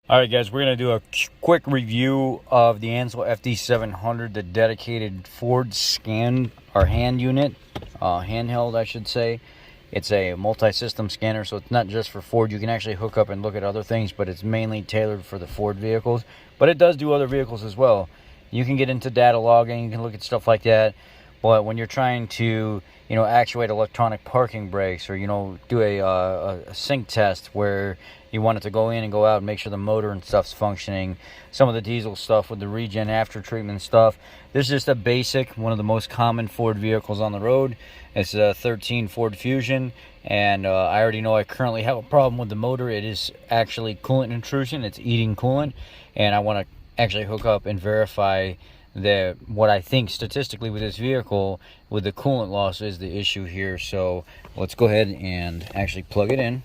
Alright guys, we're going to do a quick review of the Ancel FD700, the dedicated Ford scan or hand unit, handheld I should say. It's a multi-system scanner, so it's not just for Ford. You can actually hook up and look at other things, but it's mainly tailored for the Ford vehicles. But it does do other vehicles as well. You can get into data logging, you can look at stuff like that. But when you're trying to, actuate electronic parking brakes, or, do a sync test where you want it to go in and go out and make sure the motor and stuff's functioning, some of the diesel stuff with the regen after treatment stuff. This is just a basic, one of the most common Ford vehicles on the road. It's a 13 Ford Fusion, and I already know I currently have a problem with the motor. It is actually coolant intrusion. It's eating coolant, and I want to actually hook up and verify that what I think statistically with this vehicle with the coolant loss is the issue here. So let's go ahead and actually plug it in.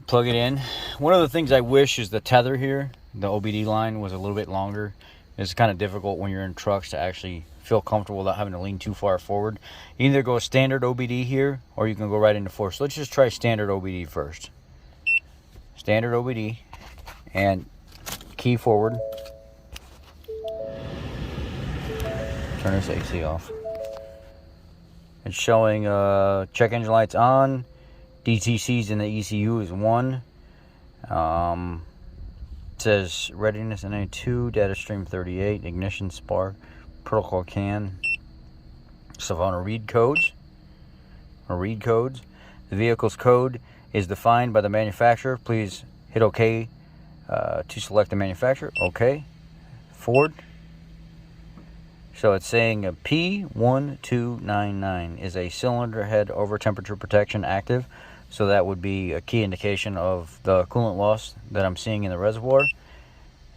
Plug it in. One of the things I wish is the tether here, the OBD line, was a little bit longer. It's kind of difficult when you're in trucks to actually feel comfortable without having to lean too far forward. You can either go standard OBD here, or you can go right into force. So let's just try standard OBD first. Standard OBD, and key forward. Turn this AC off. It's showing check engine lights on. DTCs in the ECU is 1. It says readiness in A2, data stream 38, ignition spark, protocol can. So if I want to read codes, the vehicle's code is defined by the manufacturer. Please hit OK to select the manufacturer. OK. Ford. So it's saying a P1299 is a cylinder head over temperature protection active. So that would be a key indication of the coolant loss that I'm seeing in the reservoir.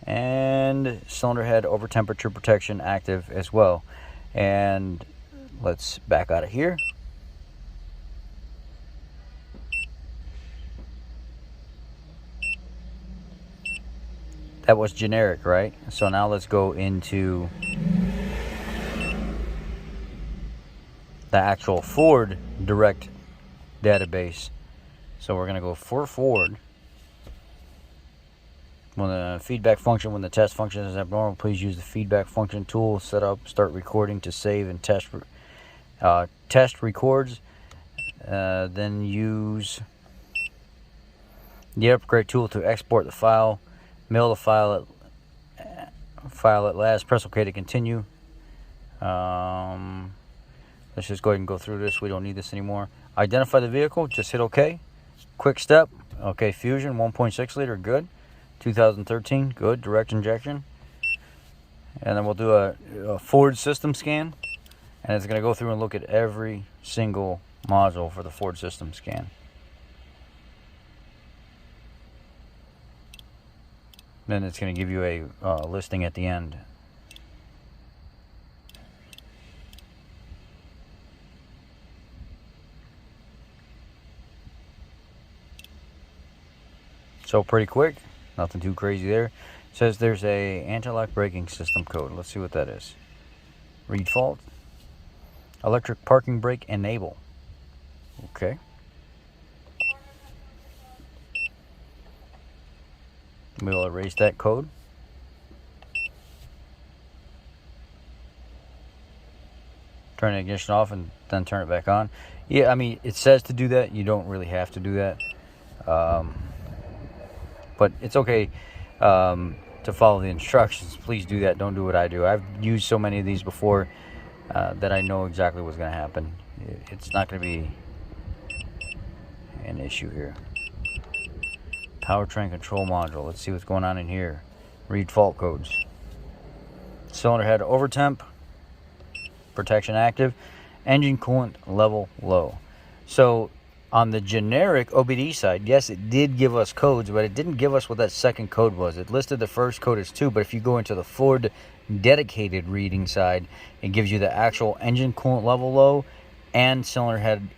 And cylinder head over temperature protection active as well. And let's back out of here. That was generic, right? So now let's go into the actual Ford direct database. So we're going to go for Ford. When the feedback function, when the test function is abnormal, please use the feedback function tool. Set up, start recording to save and test. Test records. Then use the upgrade tool to export the file. Mail the file at last. Press OK to continue. Let's just go ahead and go through this. We don't need this anymore. Identify the vehicle. Just hit OK. Quick step. OK, Fusion 1.6 liter. Good. 2013. Good. Direct injection. And then we'll do a Ford system scan. And it's going to go through and look at every single module for the Ford system scan. Then it's going to give you a listing at the end. So pretty quick, nothing too crazy there. It says there's a anti-lock braking system code. Let's see what that is. Read fault. Electric parking brake enable. Okay. We'll erase that code. Turn the ignition off and then turn it back on. Yeah, I mean, it says to do that. You don't really have to do that. But it's okay to follow the instructions. Please do that. Don't do what I do. I've used so many of these before that I know exactly what's going to happen. It's not going to be an issue here. Powertrain control module. Let's see what's going on in here. Read fault codes. Cylinder head over temp. Protection active. Engine coolant level low. So on the generic OBD side, yes, it did give us codes, but it didn't give us what that second code was. It listed the first code as 2, but if you go into the Ford dedicated reading side, it gives you the actual engine coolant level low and cylinder head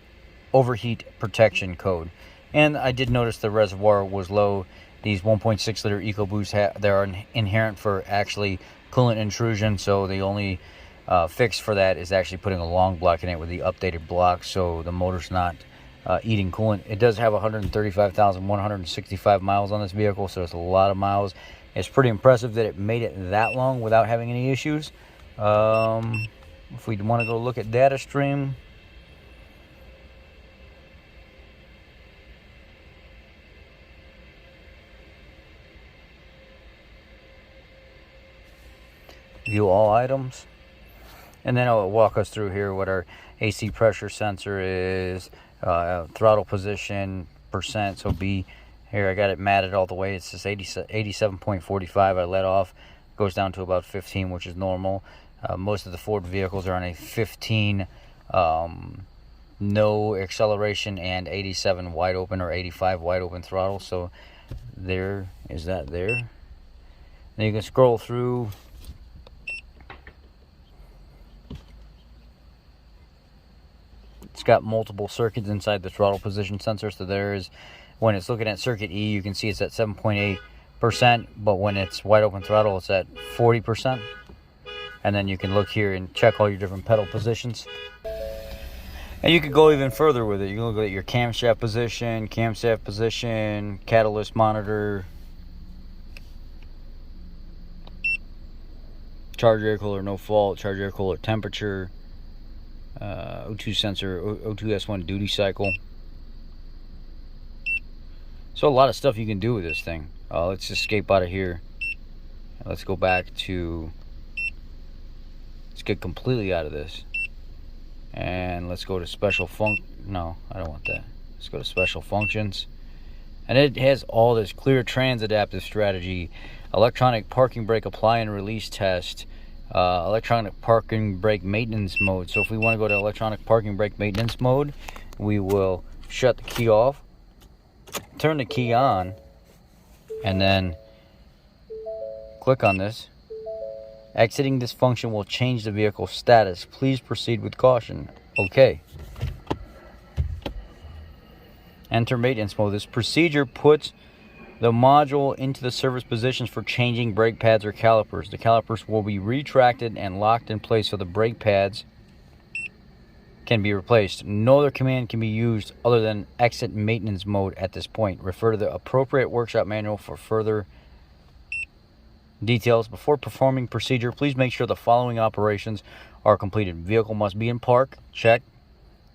overheat protection code. And I did notice the reservoir was low. These 1.6 liter EcoBoosts, they are inherent for actually coolant intrusion, so they only fix for that is actually putting a long block in it with the updated block, so the motor's not eating coolant. It does have 135,165 miles on this vehicle, so it's a lot of miles. It's pretty impressive that it made it that long without having any issues. If we want to go look at data stream, view all items, and then it'll walk us through here what our AC pressure sensor is, throttle position percent. So B here, I got it matted all the way. It's just 87.45. I let off, goes down to about 15, which is normal. Most of the Ford vehicles are on a 15 no acceleration and 87 wide open or 85 wide open throttle. So there is that there. Then you can scroll through. It's got multiple circuits inside the throttle position sensor. So there's, when it's looking at circuit E, you can see it's at 7.8%, but when it's wide open throttle, it's at 40%. And then you can look here and check all your different pedal positions. And you could go even further with it. You can look at your camshaft position, catalyst monitor, charge air cooler no fault, charge air cooler temperature, O2 sensor, O2S1 duty cycle. So a lot of stuff you can do with this thing. Let's escape out of here. Let's go back to, let's get completely out of this. And let's go to special no, I don't want that. Let's go to special functions. And it has all this clear trans adaptive strategy, electronic parking brake apply and release test, electronic parking brake maintenance mode. So if we want to go to electronic parking brake maintenance mode, we will shut the key off, turn the key on, and then click on this. Exiting this function will change the vehicle status. Please proceed with caution. Okay. Enter maintenance mode. This procedure puts the module into the service positions for changing brake pads or calipers. The calipers will be retracted and locked in place so the brake pads can be replaced. No other command can be used other than exit maintenance mode at this point. Refer to the appropriate workshop manual for further details. Before performing procedure, please make sure the following operations are completed. Vehicle must be in park. Check.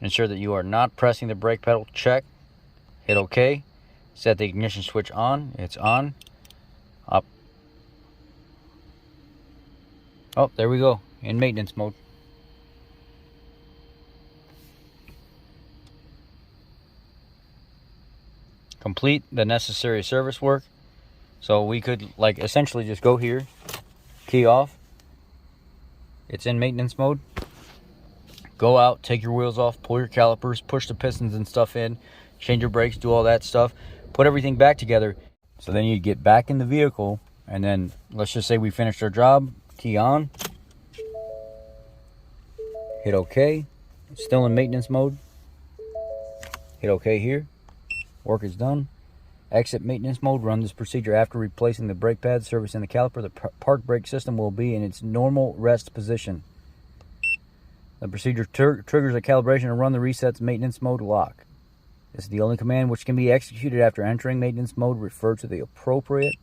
Ensure that you are not pressing the brake pedal. Check. Hit OK. Set the ignition switch on. It's on. Up. Oh, there we go. In maintenance mode. Complete the necessary service work. So we could like essentially just go here, key off. It's in maintenance mode. Go out, take your wheels off, pull your calipers, push the pistons and stuff in, change your brakes, do all that stuff, put everything back together. So then you get back in the vehicle, and then let's just say we finished our job, key on, hit OK, still in maintenance mode, hit OK here, work is done. Exit maintenance mode. Run this procedure after replacing the brake pads, servicing the caliper. The park brake system will be in its normal rest position. The procedure triggers a calibration and run the resets maintenance mode lock. This is the only command which can be executed after entering maintenance mode. Refer to the appropriate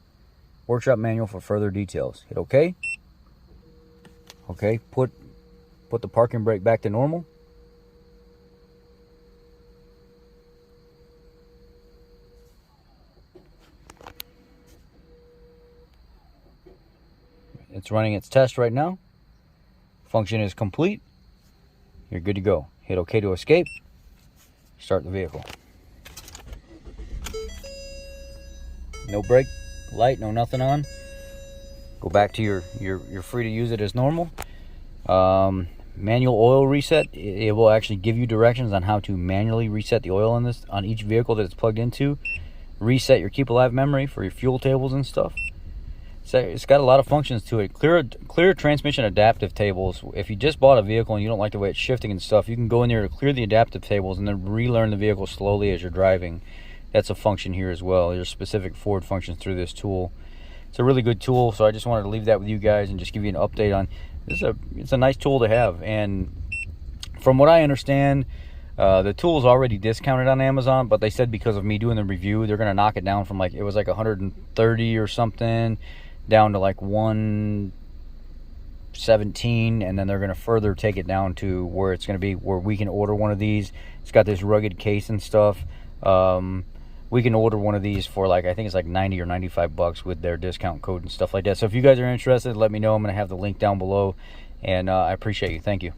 workshop manual for further details. Hit OK. Okay, put the parking brake back to normal. It's running its test right now. Function is complete. You're good to go. Hit OK to escape. Start the vehicle. No brake light, no nothing on. Go back to you're free to use it as normal. Manual oil reset. It will actually give you directions on how to manually reset the oil on each vehicle that it's plugged into. Reset your keep alive memory for your fuel tables and stuff. So it's got a lot of functions to it. Clear transmission adaptive tables. If you just bought a vehicle and you don't like the way it's shifting and stuff, you can go in there to clear the adaptive tables and then relearn the vehicle slowly as you're driving. That's a function here as well. There's specific Ford functions through this tool. It's a really good tool, so I just wanted to leave that with you guys and just give you an update on it's a nice tool to have. And from what I understand, the tool's already discounted on Amazon, but they said because of me doing the review, they're gonna knock it down from like, it was like 130 or something down to like 117, and then they're gonna further take it down to where it's gonna be where we can order one of these. It's got this rugged case and stuff. We can order one of these for like, I think it's like 90 or 95 bucks with their discount code and stuff like that. So if you guys are interested, let me know. I'm gonna have the link down below, and I appreciate you. Thank you.